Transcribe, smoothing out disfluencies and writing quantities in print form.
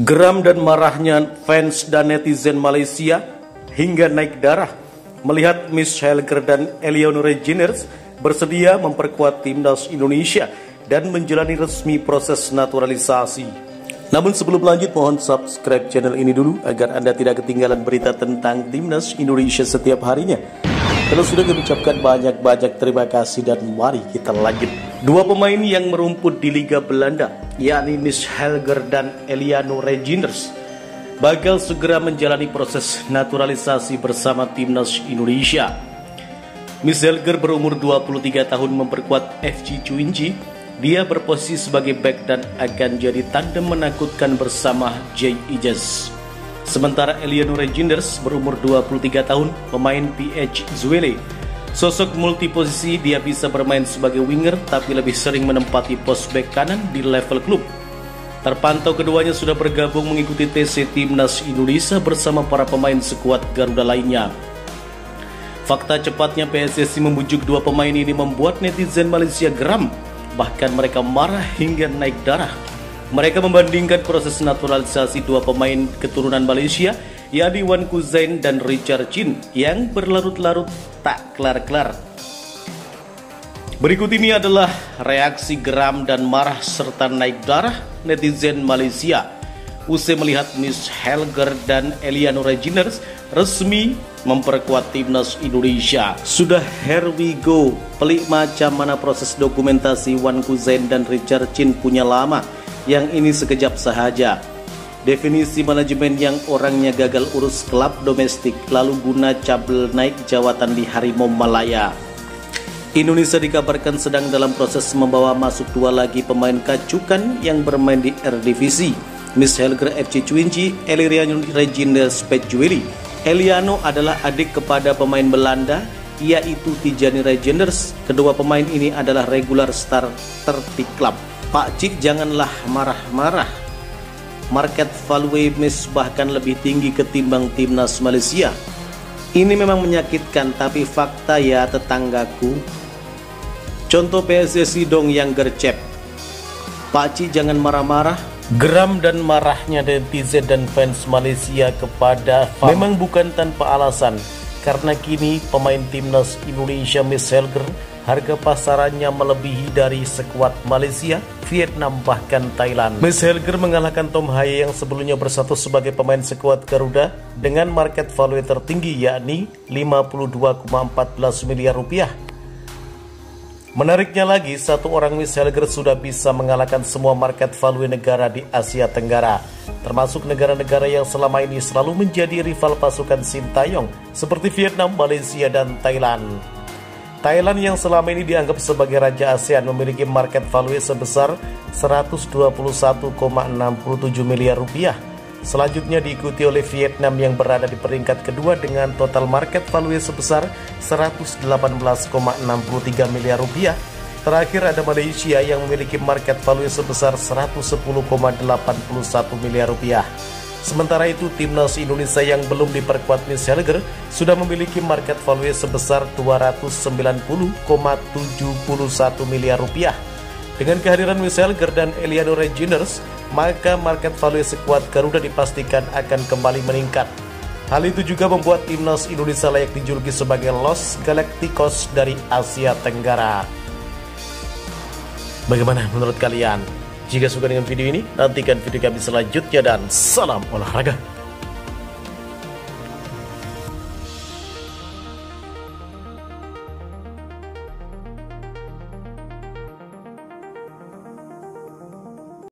Geram dan marahnya fans dan netizen Malaysia hingga naik darah melihat Miss Helger dan Eleanor Reginers bersedia memperkuat timnas Indonesia dan menjalani resmi proses naturalisasi. Namun sebelum lanjut, mohon subscribe channel ini dulu agar Anda tidak ketinggalan berita tentang timnas Indonesia setiap harinya. Kalau sudah kami ucapkan banyak-banyak terima kasih dan mari kita lanjut. Dua pemain yang merumput di Liga Belanda, yakni Miss Helger dan Eleanor Reginers, bakal segera menjalani proses naturalisasi bersama timnas Indonesia. Miss Helger berumur 23 tahun memperkuat FC Cuinji. Dia berposisi sebagai back dan akan jadi tandem menakutkan bersama Jay Ijaz. Sementara Eleanor Reginers berumur 23 tahun, pemain PH Zwolle. Sosok multiposisi, dia bisa bermain sebagai winger tapi lebih sering menempati pos back kanan di level klub. Terpantau keduanya sudah bergabung mengikuti TC Timnas Indonesia bersama para pemain skuad Garuda lainnya. Fakta cepatnya PSSI membujuk dua pemain ini membuat netizen Malaysia geram, bahkan mereka marah hingga naik darah. Mereka membandingkan proses naturalisasi dua pemain keturunan Malaysia, yakni Wan Kuzain dan Richard Chin, yang berlarut-larut tak kelar-kelar. Berikut ini adalah reaksi geram dan marah serta naik darah netizen Malaysia usai melihat Miss Helger dan Eleanor Reginers resmi memperkuat timnas Indonesia. Sudah here we go, pelik macam mana proses dokumentasi Wan Kuzain dan Richard Chin punya lama. Yang ini sekejap sahaja. Definisi manajemen yang orangnya gagal urus klub domestik lalu guna cabel naik jawatan di Harimau Malaya. Indonesia dikabarkan sedang dalam proses membawa masuk dua lagi pemain kacukan yang bermain di Eredivisie. Miss Helger FC Cuinji, Eleanor Reginers PH Zwolle. Eleanor adalah adik kepada pemain Belanda, yaitu Tijani Reginers. Kedua pemain ini adalah regular starter di klub. Pak Cik, janganlah marah-marah. Market value Miss bahkan lebih tinggi ketimbang timnas Malaysia. Ini memang menyakitkan, tapi fakta ya tetanggaku. Contoh PSSI dong yang gercep. Pak Cik, jangan marah-marah. Geram dan marahnya netizen dan fans Malaysia kepada FAM memang bukan tanpa alasan, karena kini pemain timnas Indonesia Miss Helger harga pasarannya melebihi dari skuad Malaysia, Vietnam bahkan Thailand. Miss Helger mengalahkan Tom Haye yang sebelumnya bersatu sebagai pemain skuad Garuda dengan market value tertinggi yakni 52,14 miliar rupiah. Menariknya lagi, satu orang Miss Helger sudah bisa mengalahkan semua market value negara di Asia Tenggara, termasuk negara-negara yang selama ini selalu menjadi rival pasukan Sintayong seperti Vietnam, Malaysia, dan Thailand. Thailand yang selama ini dianggap sebagai raja ASEAN memiliki market value sebesar 121,67 miliar rupiah. Selanjutnya diikuti oleh Vietnam yang berada di peringkat kedua dengan total market value sebesar 118,63 miliar rupiah. Terakhir ada Malaysia yang memiliki market value sebesar 110,81 miliar rupiah. Sementara itu, timnas Indonesia yang belum diperkuat Miss Helger sudah memiliki market value sebesar 290,71 miliar rupiah. Dengan kehadiran Miss Helger dan Eleanor Reginers, maka market value skuad Garuda dipastikan akan kembali meningkat. Hal itu juga membuat timnas Indonesia layak dijuluki sebagai Los Galacticos dari Asia Tenggara. Bagaimana menurut kalian? Jika suka dengan video ini, nantikan video kami selanjutnya dan salam olahraga.